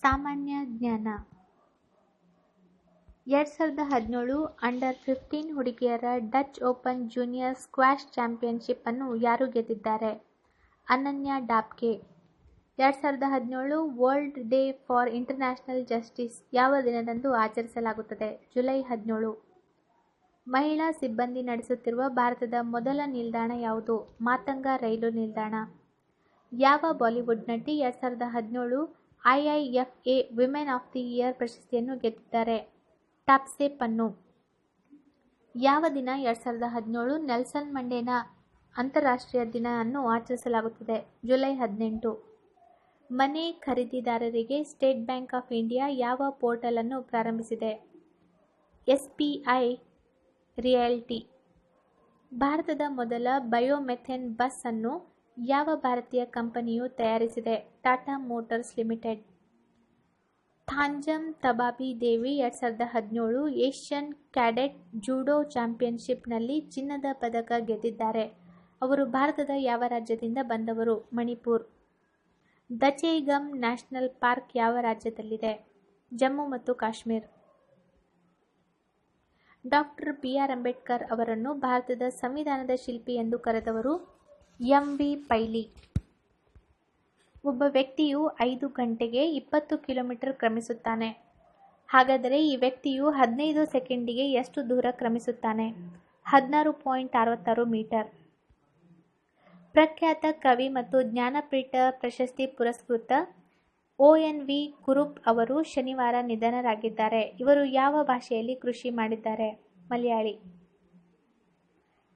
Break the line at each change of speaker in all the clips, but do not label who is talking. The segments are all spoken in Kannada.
ಸಾಮಾನ್ಯ ಜ್ಞಾನ 2017 ಅಂಡರ್-15 ಹುಡುಗಿಯರ Dutch open junior squash championship ಅನ್ನು ಯಾರು ಗೆದ್ದಿದ್ದಾರೆ? ಅನನ್ಯಾ ಡಾಪ್ಕೆ. 2017 world day for international justice ಯಾವ ದಿನದಂದು ಆಚರಿಸಲಾಗುತ್ತದೆ? ಜುಲೈ 17. ಮಹಿಳಾ ಸಿಬ್ಬಂದಿ ನಡೆಸುತ್ತಿರುವ ಭಾರತದ ಮೊದಲ ನಿಲ್ದಾಣ ಯಾವುದು? ಮಾತಂಗ ರೈಲು ನಿಲ್ದಾಣ. ಯಾವ ಬಾಲಿವುಡ್ ನಟಿ 2017 ಐಐಎಫ್ಎ ವಿಮೆನ್ ಆಫ್ ದಿ ಇಯರ್ ಪ್ರಶಸ್ತಿಯನ್ನು ಗೆದ್ದಿದ್ದಾರೆ? ತಾಪ್ಸೆ ಪನ್ನು. ಯಾವ ದಿನ 2017 ನೆಲ್ಸನ್ ಮಂಡೇಲಾ ಅಂತಾರಾಷ್ಟ್ರೀಯ ದಿನ ಅನ್ನು ಆಚರಿಸಲಾಗುತ್ತದೆ? ಜುಲೈ 18. ಮನೆ ಖರೀದಿದಾರರಿಗೆ ಸ್ಟೇಟ್ ಬ್ಯಾಂಕ್ ಆಫ್ ಇಂಡಿಯಾ ಯಾವ ಪೋರ್ಟಲ್ ಅನ್ನು ಪ್ರಾರಂಭಿಸಿದೆ? SBI realty. ಭಾರತದ ಮೊದಲ ಬಯೋಮೆಥೇನ್ ಬಸ್ ಅನ್ನು ಯಾವ ಭಾರತೀಯ ಕಂಪನಿಯು ತಯಾರಿಸಿದೆ? Tata Motors Limited. Thanjam Tababi Devi 2017 Asian cadet judo ಚಾಂಪಿಯನ್ಶಿಪ್ನಲ್ಲಿ ಚಿನ್ನದ ಪದಕ ಗೆದ್ದಿದ್ದಾರೆ. ಅವರು ಭಾರತದ ಯಾವ ರಾಜ್ಯದಿಂದ ಬಂದವರು? ಮಣಿಪುರ್. ದಚೇಗಮ್ ನ್ಯಾಷನಲ್ ಪಾರ್ಕ್ ಯಾವ ರಾಜ್ಯದಲ್ಲಿದೆ? ಜಮ್ಮು ಮತ್ತು Kashmir. Doctor B. R. Ambedkar ಅವರನ್ನು ಭಾರತದ ಸಂವಿಧಾನದ ಶಿಲ್ಪಿ ಎಂದು ಕರೆದವರು? ಎಂ. ವಿ. ಪೈಲಿ. ಒಬ್ಬ ವ್ಯಕ್ತಿಯು 5 ಗಂಟೆಗೆ 20 ಕಿಲೋಮೀಟರ್ ಕ್ರಮಿಸುತ್ತಾನೆ. ಹಾಗಾದರೆ ಈ ವ್ಯಕ್ತಿಯು 15 ಸೆಕೆಂಡಿಗೆ ಎಷ್ಟು ದೂರ ಕ್ರಮಿಸುತ್ತಾನೆ? 16.66 ಮೀಟರ್. ಪ್ರಖ್ಯಾತ ಕವಿ ಮತ್ತು ಜ್ಞಾನಪೀಠ ಪ್ರಶಸ್ತಿ ಪುರಸ್ಕೃತ ಒ.ಎನ್. ವಿ. ಕುರುಪ್ ಅವರು ಶನಿವಾರ ನಿಧನರಾಗಿದ್ದಾರೆ. ಇವರು ಯಾವ ಭಾಷೆಯಲ್ಲಿ ಕೃಷಿ ಮಾಡಿದ್ದಾರೆ? ಮಲಯಾಳಿ.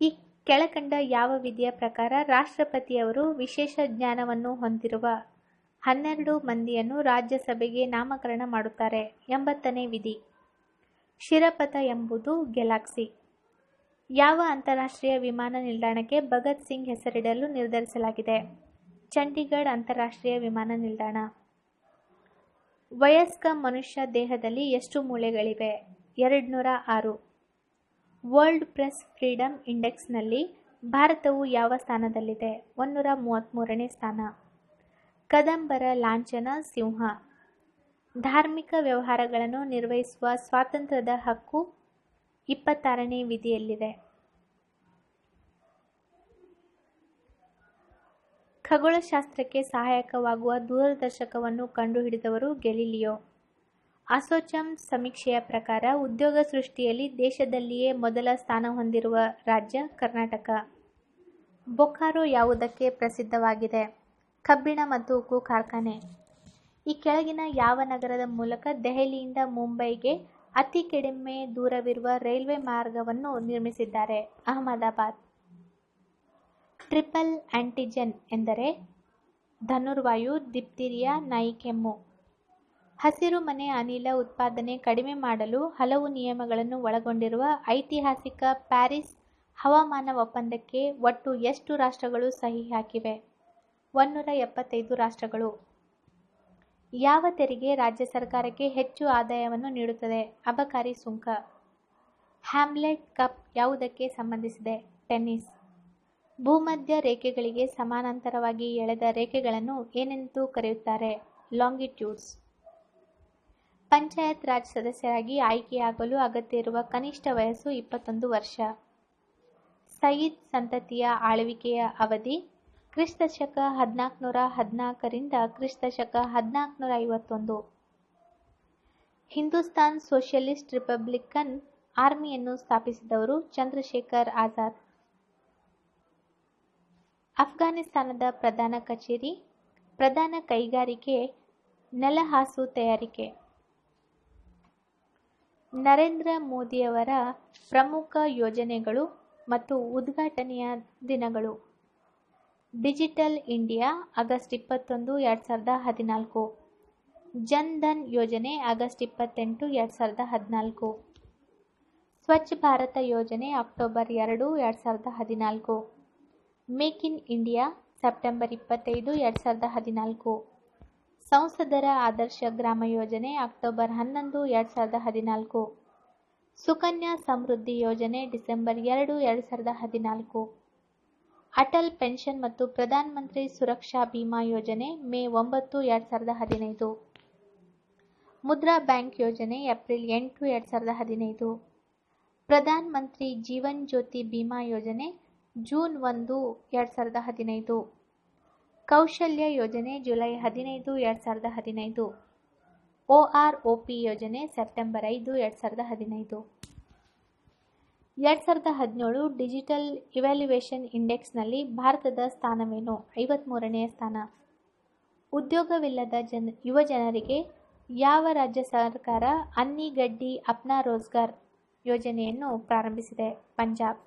ಈ ಕೆಳಕಂಡ ಯಾವ ವಿಧಿಯ ಪ್ರಕಾರ ರಾಷ್ಟ್ರಪತಿಯವರು ವಿಶೇಷ ಜ್ಞಾನವನ್ನು ಹೊಂದಿರುವ 12 ಮಂದಿಯನ್ನು ರಾಜ್ಯಸಭೆಗೆ ನಾಮಕರಣ ಮಾಡುತ್ತಾರೆ? 80ನೇ ವಿಧಿ. ಶಿರಪಥ ಎಂಬುದು ಗ್ಯಾಲಕ್ಸಿ. ಯಾವ ಅಂತಾರಾಷ್ಟ್ರೀಯ ವಿಮಾನ ನಿಲ್ದಾಣಕ್ಕೆ ಭಗತ್ ಸಿಂಗ್ ಹೆಸರಿಡಲು ನಿರ್ಧರಿಸಲಾಗಿದೆ? ಚಂಡೀಗಢ ಅಂತಾರಾಷ್ಟ್ರೀಯ ವಿಮಾನ ನಿಲ್ದಾಣ. ವಯಸ್ಕ ಮನುಷ್ಯ ದೇಹದಲ್ಲಿ ಎಷ್ಟು ಮೂಳೆಗಳಿವೆ? 206. ವರ್ಲ್ಡ್ ಪ್ರೆಸ್ ಫ್ರೀಡಂ ಇಂಡೆಕ್ಸ್ನಲ್ಲಿ ಭಾರತವು ಯಾವ ಸ್ಥಾನದಲ್ಲಿದೆ? 133ನೇ ಸ್ಥಾನ. ಕದಂಬರ ಲಾಂಛನ ಸಿಂಹ. ಧಾರ್ಮಿಕ ವ್ಯವಹಾರಗಳನ್ನು ನಿರ್ವಹಿಸುವ ಸ್ವಾತಂತ್ರ್ಯದ ಹಕ್ಕು 26ನೇ ವಿಧಿಯಲ್ಲಿದೆ. ಖಗೋಳಶಾಸ್ತ್ರಕ್ಕೆ ಸಹಾಯಕವಾಗುವ ದೂರದರ್ಶಕವನ್ನು ಕಂಡುಹಿಡಿದವರು ಗೆಲಿಲಿಯೋ. ಅಸೋಚಾಮ್ ಸಮೀಕ್ಷೆಯ ಪ್ರಕಾರ ಉದ್ಯೋಗ ಸೃಷ್ಟಿಯಲ್ಲಿ ದೇಶದಲ್ಲಿಯೇ ಮೊದಲ ಸ್ಥಾನ ಹೊಂದಿರುವ ರಾಜ್ಯ ಕರ್ನಾಟಕ. ಬೊಕಾರೋ ಯಾವುದಕ್ಕೆ ಪ್ರಸಿದ್ಧವಾಗಿದೆ? ಕಬ್ಬಿಣ ಮತ್ತು ಉಕ್ಕು ಕಾರ್ಖಾನೆ. ಈ ಕೆಳಗಿನ ಯಾವ ನಗರದ ಮೂಲಕ ದೆಹಲಿಯಿಂದ ಮುಂಬೈಗೆ ಅತಿ ಕಡಿಮೆ ದೂರವಿರುವ ರೈಲ್ವೆ ಮಾರ್ಗವನ್ನು ನಿರ್ಮಿಸಿದ್ದಾರೆ? ಅಹಮದಾಬಾದ್. ಟ್ರಿಪಲ್ ಆಂಟಿಜೆನ್ ಎಂದರೆ ಧನುರ್ವಾಯು, ದಿಪ್ತೀರಿಯಾ, ನಾಯಿ ಕೆಮ್ಮು. ಹಸಿರು ಮನೆ ಅನಿಲ ಉತ್ಪಾದನೆ ಕಡಿಮೆ ಮಾಡಲು ಹಲವು ನಿಯಮಗಳನ್ನು ಒಳಗೊಂಡಿರುವ ಐತಿಹಾಸಿಕ ಪ್ಯಾರಿಸ್ ಹವಾಮಾನ ಒಪ್ಪಂದಕ್ಕೆ ಒಟ್ಟು ಎಷ್ಟು ರಾಷ್ಟ್ರಗಳು ಸಹಿ ಹಾಕಿವೆ? 175 ರಾಷ್ಟ್ರಗಳು. ಯಾವ ತೆರಿಗೆ ರಾಜ್ಯ ಸರ್ಕಾರಕ್ಕೆ ಹೆಚ್ಚು ಆದಾಯವನ್ನು ನೀಡುತ್ತದೆ? ಅಬಕಾರಿ ಸುಂಕ. ಹ್ಯಾಮ್ಲೆಟ್ ಕಪ್ ಯಾವುದಕ್ಕೆ ಸಂಬಂಧಿಸಿದೆ? ಟೆನ್ನಿಸ್. ಭೂಮಧ್ಯ ರೇಖೆಗಳಿಗೆ ಸಮಾನಾಂತರವಾಗಿ ಎಳೆದ ರೇಖೆಗಳನ್ನು ಏನೆಂದು ಕರೆಯುತ್ತಾರೆ? ಲಾಂಗಿಟ್ಯೂಡ್ಸ್. ಪಂಚಾಯತ್ ರಾಜ್ ಸದಸ್ಯರಾಗಿ ಆಯ್ಕೆಯಾಗಲು ಅಗತ್ಯ ಇರುವ ಕನಿಷ್ಠ ವಯಸ್ಸು 21 ವರ್ಷ. ಸಯೀದ್ ಸಂತತಿಯ ಆಳ್ವಿಕೆಯ ಅವಧಿ ಕ್ರಿಸ್ತಶಕ 1414 ರಿಂದ ಕ್ರಿಸ್ತಶಕ 1451. ಹಿಂದೂಸ್ತಾನ್ ಸೋಷಿಯಲಿಸ್ಟ್ ರಿಪಬ್ಲಿಕನ್ ಆರ್ಮಿಯನ್ನು ಸ್ಥಾಪಿಸಿದವರು? ಚಂದ್ರಶೇಖರ್ ಆಜಾದ್. ಅಫ್ಘಾನಿಸ್ತಾನದ ಪ್ರಧಾನ ಕಚೇರಿ, ಪ್ರಧಾನ ಕೈಗಾರಿಕೆ ನೆಲಹಾಸು ತಯಾರಿಕೆ. ನರೇಂದ್ರ ಮೋದಿಯವರ ಪ್ರಮುಖ ಯೋಜನೆಗಳು ಮತ್ತು ಉದ್ಘಾಟನೆಯ ದಿನಗಳು. Digital India August 21, 2014. Jan Dhan ಯೋಜನೆ ಆಗಸ್ಟ್ 28, 2014. ಸ್ವಚ್ಛ ಭಾರತ ಯೋಜನೆ October 2, 2014. Make in India September 25, 2014. ಸಂಸದರ ಆದರ್ಶ ಗ್ರಾಮ ಯೋಜನೆ ಅಕ್ಟೋಬರ್ 11, 2014. ಸುಕನ್ಯಾ ಸಮೃದ್ಧಿ ಯೋಜನೆ ಡಿಸೆಂಬರ್ 2, 2014. ಅಟಲ್ ಪೆನ್ಷನ್ ಮತ್ತು ಪ್ರಧಾನ ಮಂತ್ರಿ ಸುರಕ್ಷಾ ಬಿಮಾ ಯೋಜನೆ ಮೇ 9, 2015. ಮುದ್ರಾ ಬ್ಯಾಂಕ್ ಯೋಜನೆ ಏಪ್ರಿಲ್ 8, 2015. ಪ್ರಧಾನ್ ಮಂತ್ರಿ ಜೀವನ್ ಜ್ಯೋತಿ ಬಿಮಾ ಯೋಜನೆ ಜೂನ್ 1, 2015. ಕೌಶಲ್ಯ ಯೋಜನೆ ಜುಲೈ 15, 2015. OROP ಯೋಜನೆ ಸೆಪ್ಟೆಂಬರ್ 5, 2015. 2017 ಡಿಜಿಟಲ್ ಇವ್ಯಾಲ್ಯೂಯೇಷನ್ ಇಂಡೆಕ್ಸ್ನಲ್ಲಿ ಭಾರತದ ಸ್ಥಾನವೇನು? 53ನೇ ಸ್ಥಾನ. ಉದ್ಯೋಗವಿಲ್ಲದ ಯುವ ಜನರಿಗೆ ಯಾವ ರಾಜ್ಯ ಸರ್ಕಾರ ಅನ್ನಿ ಗಡ್ಡಿ ಅಪ್ನಾ ರೋಜ್ಗಾರ್ ಯೋಜನೆಯನ್ನು ಪ್ರಾರಂಭಿಸಿದೆ? ಪಂಜಾಬ್.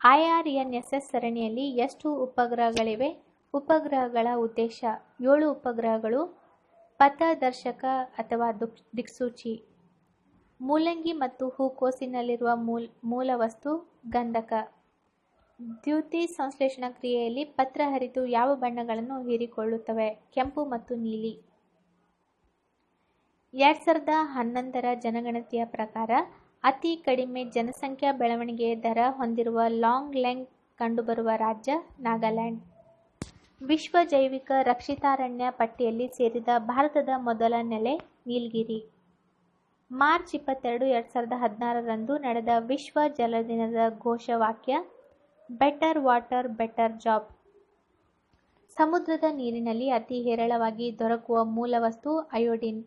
IRNSS ಸರಣಿಯಲ್ಲಿ ಎಷ್ಟು ಉಪಗ್ರಹಗಳಿವೆ? ಉಪಗ್ರಹಗಳ ಉದ್ದೇಶ 7 ಉಪಗ್ರಹಗಳು, ಪಥದರ್ಶಕ ಅಥವಾ ದಿಕ್ಸೂಚಿ. ಮೂಲಂಗಿ ಮತ್ತು ಹೂಕೋಸಿನಲ್ಲಿರುವ ಮೂಲವಸ್ತು ಗಂಧಕ. ದ್ಯುತಿ ಸಂಶ್ಲೇಷಣಾ ಕ್ರಿಯೆಯಲ್ಲಿ ಪತ್ರಹರಿತು ಯಾವ ಬಣ್ಣಗಳನ್ನು ಹೀರಿಕೊಳ್ಳುತ್ತವೆ? ಕೆಂಪು ಮತ್ತು ನೀಲಿ. 2011ರ ಜನಗಣತಿಯ ಪ್ರಕಾರ ಅತಿ ಕಡಿಮೆ ಜನಸಂಖ್ಯಾ ಬೆಳವಣಿಗೆಯ ದರ ಹೊಂದಿರುವ ಲಾಂಗ್ ಲೆಂಗ್ ಕಂಡುಬರುವ ರಾಜ್ಯ ನಾಗಾಲ್ಯಾಂಡ್. ವಿಶ್ವ ಜೈವಿಕ ರಕ್ಷಿತಾರಣ್ಯ ಪಟ್ಟಿಯಲ್ಲಿ ಸೇರಿದ ಭಾರತದ ಮೊದಲ ನೆಲೆ ನೀಲಗಿರಿ. ಮಾರ್ಚ್ 22, 2016ರಂದು ನಡೆದ ವಿಶ್ವ ಜಲ ದಿನದ ಘೋಷವಾಕ್ಯ ಬೆಟರ್ ವಾಟರ್ ಬೆಟರ್ ಜಾಬ್. ಸಮುದ್ರದ ನೀರಿನಲ್ಲಿ ಅತಿ ಹೇರಳವಾಗಿ ದೊರಕುವ ಮೂಲವಸ್ತು ಅಯೋಡಿನ್.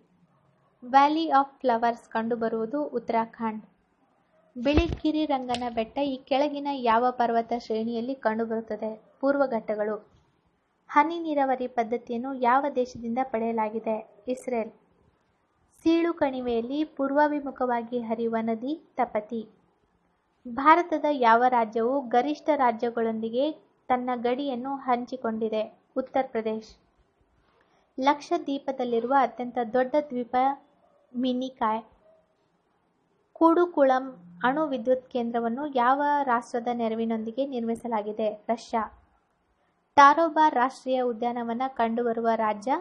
ವ್ಯಾಲಿ ಆಫ್ ಫ್ಲವರ್ಸ್ ಕಂಡುಬರುವುದು ಉತ್ತರಾಖಂಡ್. ಬಿಳಿಗಿರಿ ರಂಗನ ಬೆಟ್ಟ ಈ ಕೆಳಗಿನ ಯಾವ ಪರ್ವತ ಶ್ರೇಣಿಯಲ್ಲಿ ಕಂಡುಬರುತ್ತದೆ? ಪೂರ್ವಘಟ್ಟಗಳು. ಹನಿ ನೀರಾವರಿ ಪದ್ಧತಿಯನ್ನು ಯಾವ ದೇಶದಿಂದ ಪಡೆಯಲಾಗಿದೆ? ಇಸ್ರೇಲ್. ಸೀಳು ಕಣಿವೆಯಲ್ಲಿ ಪೂರ್ವಾಭಿಮುಖವಾಗಿ ಹರಿಯುವ ನದಿ ತಪತಿ. ಭಾರತದ ಯಾವ ರಾಜ್ಯವು ಗರಿಷ್ಠ ರಾಜ್ಯಗಳೊಂದಿಗೆ ತನ್ನ ಗಡಿಯನ್ನು ಹಂಚಿಕೊಂಡಿದೆ? ಉತ್ತರ ಪ್ರದೇಶ್. ಲಕ್ಷದ್ವೀಪದಲ್ಲಿರುವ ಅತ್ಯಂತ ದೊಡ್ಡ ದ್ವೀಪ ಮಿನಿಕಾಯ್. ಕೂಡುಕುಳಂ ಅಣು ವಿದ್ಯುತ್ ಕೇಂದ್ರವನ್ನು ಯಾವ ರಾಷ್ಟ್ರದ ನೆರವಿನೊಂದಿಗೆ ನಿರ್ಮಿಸಲಾಗಿದೆ? ರಷ್ಯಾ. ಟಾರೋಬಾರ್ ರಾಷ್ಟ್ರೀಯ ಉದ್ಯಾನವನ ಕಂಡುಬರುವ ರಾಜ್ಯ?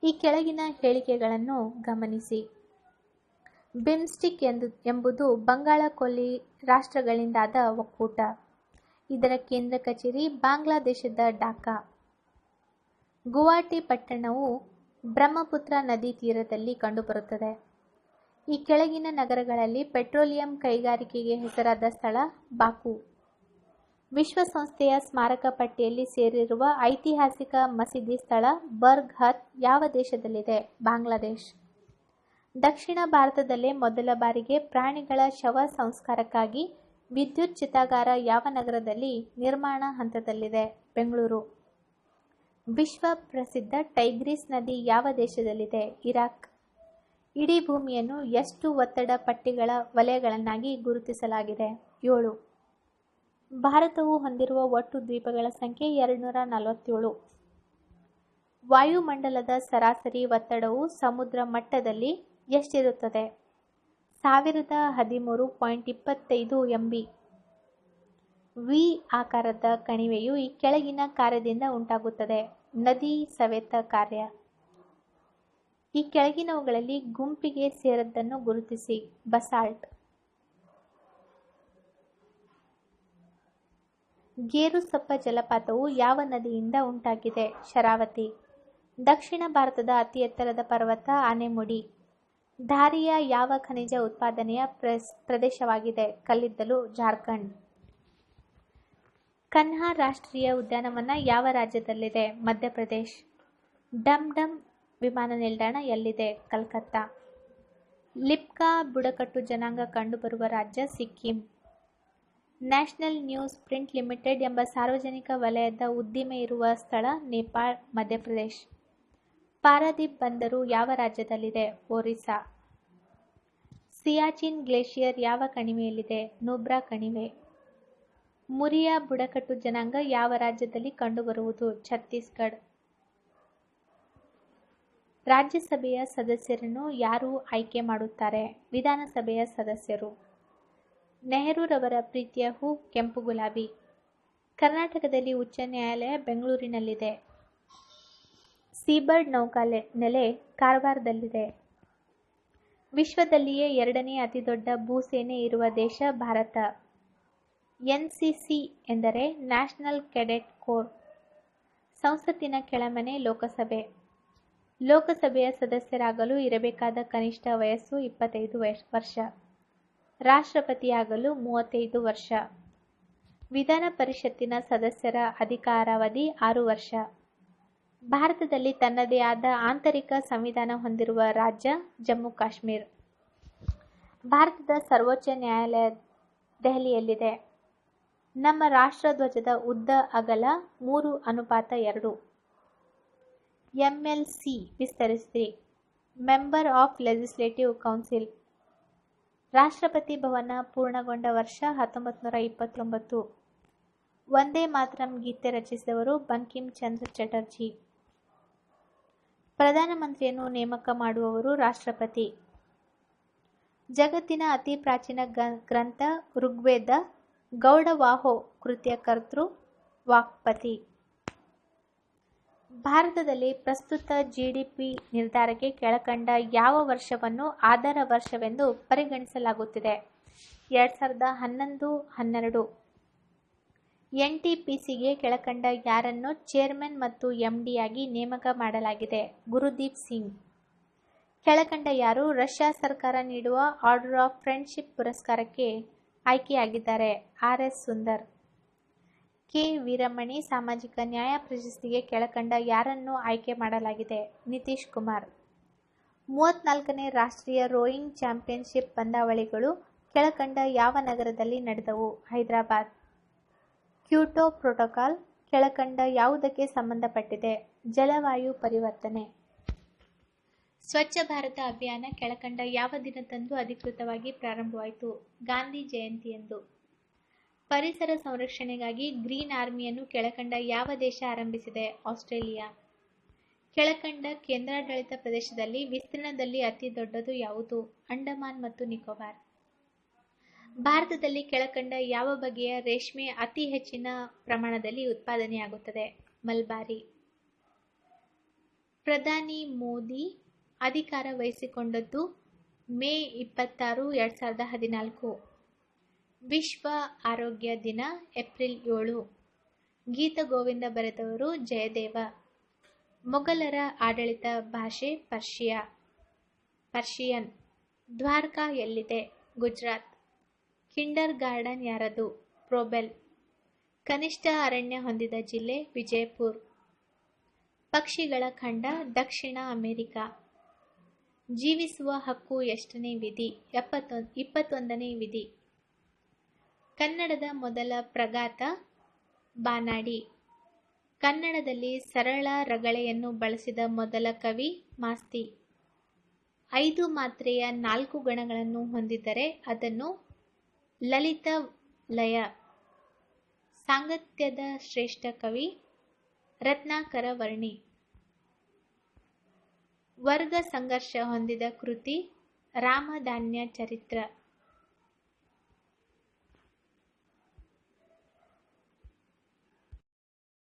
ಈ ಕೆಳಗಿನ ಹೇಳಿಕೆಗಳನ್ನು ಗಮನಿಸಿ. ಬಿಮ್ಸ್ಟಿಕ್ ಎಂಬುದು ಬಂಗಾಳ ಕೊಲ್ಲಿ ರಾಷ್ಟ್ರಗಳಿಂದಾದ ಒಕ್ಕೂಟ. ಇದರ ಕೇಂದ್ರ ಕಚೇರಿ ಬಾಂಗ್ಲಾದೇಶದ ಢಾಕಾ. ಗುವಾಹಟಿ ಪಟ್ಟಣವು ಬ್ರಹ್ಮಪುತ್ರ ನದಿ ತೀರದಲ್ಲಿ ಕಂಡುಬರುತ್ತದೆ. ಈ ಕೆಳಗಿನ ನಗರಗಳಲ್ಲಿ ಪೆಟ್ರೋಲಿಯಂ ಕೈಗಾರಿಕೆಗೆ ಹೆಸರಾದ ಸ್ಥಳ? ಬಾಕು. ವಿಶ್ವಸಂಸ್ಥೆಯ ಸ್ಮಾರಕ ಪಟ್ಟಿಯಲ್ಲಿ ಸೇರಿರುವ ಐತಿಹಾಸಿಕ ಮಸೀದಿ ಸ್ಥಳ ಬರ್ಗ್ ಹತ್ ಯಾವ ದೇಶದಲ್ಲಿದೆ? ಬಾಂಗ್ಲಾದೇಶ್. ದಕ್ಷಿಣ ಭಾರತದಲ್ಲೇ ಮೊದಲ ಬಾರಿಗೆ ಪ್ರಾಣಿಗಳ ಶವ ಸಂಸ್ಕಾರಕ್ಕಾಗಿ ವಿದ್ಯುತ್ ಚಿತಾಗಾರ ಯಾವ ನಗರದಲ್ಲಿ ನಿರ್ಮಾಣ ಹಂತದಲ್ಲಿದೆ? ಬೆಂಗಳೂರು. ವಿಶ್ವ ಪ್ರಸಿದ್ಧ ಟೈಗ್ರಿಸ್ ನದಿ ಯಾವ ದೇಶದಲ್ಲಿದೆ? ಇರಾಕ್. ಇಡೀ ಭೂಮಿಯನ್ನು ಎಷ್ಟು ಒತ್ತಡ ಪಟ್ಟಿಗಳ ವಲಯಗಳನ್ನಾಗಿ ಗುರುತಿಸಲಾಗಿದೆ? 7. ಭಾರತವು ಹೊಂದಿರುವ ಒಟ್ಟು ದ್ವೀಪಗಳ ಸಂಖ್ಯೆ 247. ವಾಯುಮಂಡಲದ ಸರಾಸರಿ ಒತ್ತಡವು ಸಮುದ್ರ ಮಟ್ಟದಲ್ಲಿ ಎಷ್ಟಿರುತ್ತದೆ? 1013.25 MB. ವಿ ಆಕಾರದ ಕಣಿವೆಯು ಈ ಕೆಳಗಿನ ಕಾರ್ಯದಿಂದ ಉಂಟಾಗುತ್ತದೆ? ನದಿ ಸವೆತ ಕಾರ್ಯ. ಈ ಕೆಳಗಿನವುಗಳಲ್ಲಿ ಗುಂಪಿಗೆ ಸೇರದ್ದನ್ನು ಗುರುತಿಸಿ. ಬಸಾಲ್ಟ್. ಗೇರುಸೊಪ್ಪ ಜಲಪಾತವು ಯಾವ ನದಿಯಿಂದ ಉಂಟಾಗಿದೆ? ಶರಾವತಿ. ದಕ್ಷಿಣ ಭಾರತದ ಅತಿ ಎತ್ತರದ ಪರ್ವತ ಆನೆಮುಡಿ. ಧಾರಿಯ ಯಾವ ಖನಿಜ ಉತ್ಪಾದನೆಯ ಪ್ರದೇಶವಾಗಿದೆ? ಕಲ್ಲಿದ್ದಲು. ಜಾರ್ಖಂಡ್. ಕನ್ಹಾ ರಾಷ್ಟ್ರೀಯ ಉದ್ಯಾನವನ ಯಾವ ರಾಜ್ಯದಲ್ಲಿದೆ? ಮಧ್ಯಪ್ರದೇಶ್. ಡಮ್ ಡಮ್ ವಿಮಾನ ನಿಲ್ದಾಣ ಎಲ್ಲಿದೆ? ಕಲ್ಕತ್ತಾ. ಲಿಪ್ಕಾ ಬುಡಕಟ್ಟು ಜನಾಂಗ ಕಂಡುಬರುವ ರಾಜ್ಯ? Sikkim. National news print limited ಎಂಬ ಸಾರ್ವಜನಿಕ ವಲಯದ ಉದ್ದಿಮೆ ಇರುವ ಸ್ಥಳ? ನೇಪಾಳ. ಮಧ್ಯಪ್ರದೇಶ್. ಪಾರಾದೀಪ್ ಬಂದರು ಯಾವ ರಾಜ್ಯದಲ್ಲಿದೆ? ಒರಿಸ್ಸಾ. ಸಿಯಾಚಿನ್ ಗ್ಲೇಷಿಯರ್ ಯಾವ ಕಣಿವೆಯಲ್ಲಿದೆ? ನೂಬ್ರಾ ಕಣಿವೆ. ಮುರಿಯಾ ಬುಡಕಟ್ಟು ಜನಾಂಗ ಯಾವ ರಾಜ್ಯದಲ್ಲಿ ಕಂಡುಬರುವುದು? ಛತ್ತೀಸ್ಗಢ. ರಾಜ್ಯಸಭೆಯ ಸದಸ್ಯರನ್ನು ಯಾರು ಆಯ್ಕೆ ಮಾಡುತ್ತಾರೆ? ವಿಧಾನಸಭೆಯ ಸದಸ್ಯರು. ನೆಹರೂರವರ ಪ್ರೀತಿಯ ಹೂ ಕೆಂಪು ಗುಲಾಬಿ. ಕರ್ನಾಟಕದಲ್ಲಿ ಉಚ್ಚ ನ್ಯಾಯಾಲಯ ಬೆಂಗಳೂರಿನಲ್ಲಿದೆ. ಸೀಬರ್ಡ್ ನೌಕಾನೆಲೆ ಕಾರವಾರದಲ್ಲಿದೆ. ವಿಶ್ವದಲ್ಲಿಯೇ 2ನೇ ಅತಿದೊಡ್ಡ ಭೂಸೇನೆ ಇರುವ ದೇಶ ಭಾರತ. NCC ಎಂದರೆ ನ್ಯಾಷನಲ್ ಕೆಡೆಟ್ ಕೋರ್. ಸಂಸತ್ತಿನ ಕೆಳಮನೆ ಲೋಕಸಭೆ. ಲೋಕಸಭೆಯ ಸದಸ್ಯರಾಗಲು ಇರಬೇಕಾದ ಕನಿಷ್ಠ ವಯಸ್ಸು 25 ವರ್ಷ. ರಾಷ್ಟ್ರಪತಿಯಾಗಲು 35 ವರ್ಷ. ವಿಧಾನ ಪರಿಷತ್ತಿನ ಸದಸ್ಯರ ಅಧಿಕಾರಾವಧಿ 6 ವರ್ಷ. ಭಾರತದಲ್ಲಿ ತನ್ನದೇ ಆದ ಆಂತರಿಕ ಸಂವಿಧಾನ ಹೊಂದಿರುವ ರಾಜ್ಯ ಜಮ್ಮು ಕಾಶ್ಮೀರ. ಭಾರತದ ಸರ್ವೋಚ್ಚ ನ್ಯಾಯಾಲಯ ದೆಹಲಿಯಲ್ಲಿದೆ. ನಮ್ಮ ರಾಷ್ಟ್ರಧ್ವಜದ ಉದ್ದ ಅಗಲ 3:2. MLC ವಿಸ್ತರಿಸಿ. Member of legislative council. Rashtrapati Bhavan ಪೂರ್ಣಗೊಂಡ ವರ್ಷ 1929. ವಂದೇ ಮಾತರಂ ಗೀತೆ ರಚಿಸಿದವರು ಬಂಕಿಮ್ ಚಂದ್ರ ಚಟರ್ಜಿ. ಪ್ರಧಾನಮಂತ್ರಿಯನ್ನು ನೇಮಕ ಮಾಡುವವರು ರಾಷ್ಟ್ರಪತಿ. ಜಗತ್ತಿನ ಅತಿ ಪ್ರಾಚೀನ ಗ್ರಂಥ ಋಗ್ವೇದ ಗೌಡವಾಹೋ ಕೃತಿಯ ಕರ್ತೃ ವಾಕ್ಪತಿ. ಭಾರತದಲ್ಲಿ ಪ್ರಸ್ತುತ GDP ನಿರ್ಧಾರಕ್ಕೆ ಕೆಳಕಂಡ ಯಾವ ವರ್ಷವನ್ನು ಆಧಾರ ವರ್ಷವೆಂದು ಪರಿಗಣಿಸಲಾಗುತ್ತಿದೆ? 2011-12. NTPCಗೆ ಕೆಳಕಂಡ ಯಾರನ್ನು ಚೇರ್ಮನ್ ಮತ್ತು MD ಆಗಿ ನೇಮಕ ಮಾಡಲಾಗಿದೆ? ಗುರುದೀಪ್ ಸಿಂಗ್. ಕೆಳಕಂಡ ಯಾರು ರಷ್ಯಾ ಸರ್ಕಾರ ನೀಡುವ ಆರ್ಡರ್ ಆಫ್ ಫ್ರೆಂಡ್ಶಿಪ್ ಪುರಸ್ಕಾರಕ್ಕೆ ಆಯ್ಕೆಯಾಗಿದ್ದಾರೆ? RS ಸುಂದರ್. ಕೆ. ವೀರಮಣಿ ಸಾಮಾಜಿಕ ನ್ಯಾಯ ಪ್ರಶಸ್ತಿಗೆ ಕೆಳಕಂಡ ಯಾರನ್ನು ಆಯ್ಕೆ ಮಾಡಲಾಗಿದೆ? ನಿತೀಶ್ ಕುಮಾರ್. 34ನೇ ರಾಷ್ಟ್ರೀಯ ರೋಯಿಂಗ್ ಚಾಂಪಿಯನ್ಶಿಪ್ ಪಂದ್ಯಾವಳಿಗಳು ಕೆಳಕಂಡ ಯಾವ ನಗರದಲ್ಲಿ ನಡೆದವು? ಹೈದರಾಬಾದ್. ಕ್ಯೋಟೋ ಪ್ರೋಟೋಕಾಲ್ ಕೆಳಕಂಡ ಯಾವುದಕ್ಕೆ ಸಂಬಂಧಪಟ್ಟಿದೆ? ಜಲವಾಯು ಪರಿವರ್ತನೆ. ಸ್ವಚ್ಛ ಭಾರತ ಅಭಿಯಾನ ಕೆಳಕಂಡ ಯಾವ ದಿನದಂದು ಅಧಿಕೃತವಾಗಿ ಪ್ರಾರಂಭವಾಯಿತು? ಗಾಂಧಿ ಜಯಂತಿಯಂದು. ಪರಿಸರ ಸಂರಕ್ಷಣೆಗಾಗಿ ಗ್ರೀನ್ ಆರ್ಮಿಯನ್ನು ಕೆಳಕಂಡ ಯಾವ ದೇಶ ಆರಂಭಿಸಿದೆ? ಆಸ್ಟ್ರೇಲಿಯಾ. ಕೆಳಕಂಡ ಕೇಂದ್ರಾಡಳಿತ ಪ್ರದೇಶದಲ್ಲಿ ವಿಸ್ತೀರ್ಣದಲ್ಲಿ ಅತಿ ದೊಡ್ಡದು ಯಾವುದು? ಅಂಡಮಾನ್ ಮತ್ತು ನಿಕೋಬಾರ್. ಭಾರತದಲ್ಲಿ ಕೆಳಕಂಡ ಯಾವ ಬಗೆಯ ರೇಷ್ಮೆ ಅತಿ ಹೆಚ್ಚಿನ ಪ್ರಮಾಣದಲ್ಲಿ ಉತ್ಪಾದನೆಯಾಗುತ್ತದೆ? ಮಲ್ಬಾರಿ. ಪ್ರಧಾನಿ ಮೋದಿ ಅಧಿಕಾರ ವಹಿಸಿಕೊಂಡದ್ದು ಮೇ 26, 2014. ವಿಶ್ವ ಆರೋಗ್ಯ ದಿನ ಏಪ್ರಿಲ್ 7. ಗೀತಗೋವಿಂದ ಬರೆದವರು ಜಯದೇವ. ಮೊಘಲರ ಆಡಳಿತ ಭಾಷೆ ಪರ್ಷಿಯನ್. ದ್ವಾರಕಾ ಎಲ್ಲಿದೆ? ಗುಜರಾತ್. ಕಿಂಡರ್ ಗಾರ್ಡನ್ ಯಾರದು? ಪ್ರೋಬೆಲ್. ಕನಿಷ್ಠ ಅರಣ್ಯ ಹೊಂದಿದ ಜಿಲ್ಲೆ ವಿಜಯಪುರ. ಪಕ್ಷಿಗಳ ಖಂಡ ದಕ್ಷಿಣ ಅಮೆರಿಕ. ಜೀವಿಸುವ ಹಕ್ಕು ಎಷ್ಟನೇ ವಿಧಿ? 21ನೇ ವಿಧಿ. ಕನ್ನಡದ ಮೊದಲ ಪ್ರಗಾತ ಬಾನಾಡಿ. ಕನ್ನಡದಲ್ಲಿ ಸರಳ ರಗಳೆಯನ್ನು ಬಳಸಿದ ಮೊದಲ ಕವಿ ಮಾಸ್ತಿ. 5 ಮಾತ್ರೆಯ 4 ಗಣಗಳನ್ನು ಹೊಂದಿದ್ದರೆ ಅದನ್ನು ಲಲಿತ ಲಯ. ಸಾಂಗತ್ಯದ ಶ್ರೇಷ್ಠ ಕವಿ ರತ್ನಾಕರ ವರ್ಣಿ. ವರ್ಗ ಸಂಘರ್ಷ ಹೊಂದಿದ ಕೃತಿ ರಾಮಧಾನ್ಯ ಚರಿತ್ರ.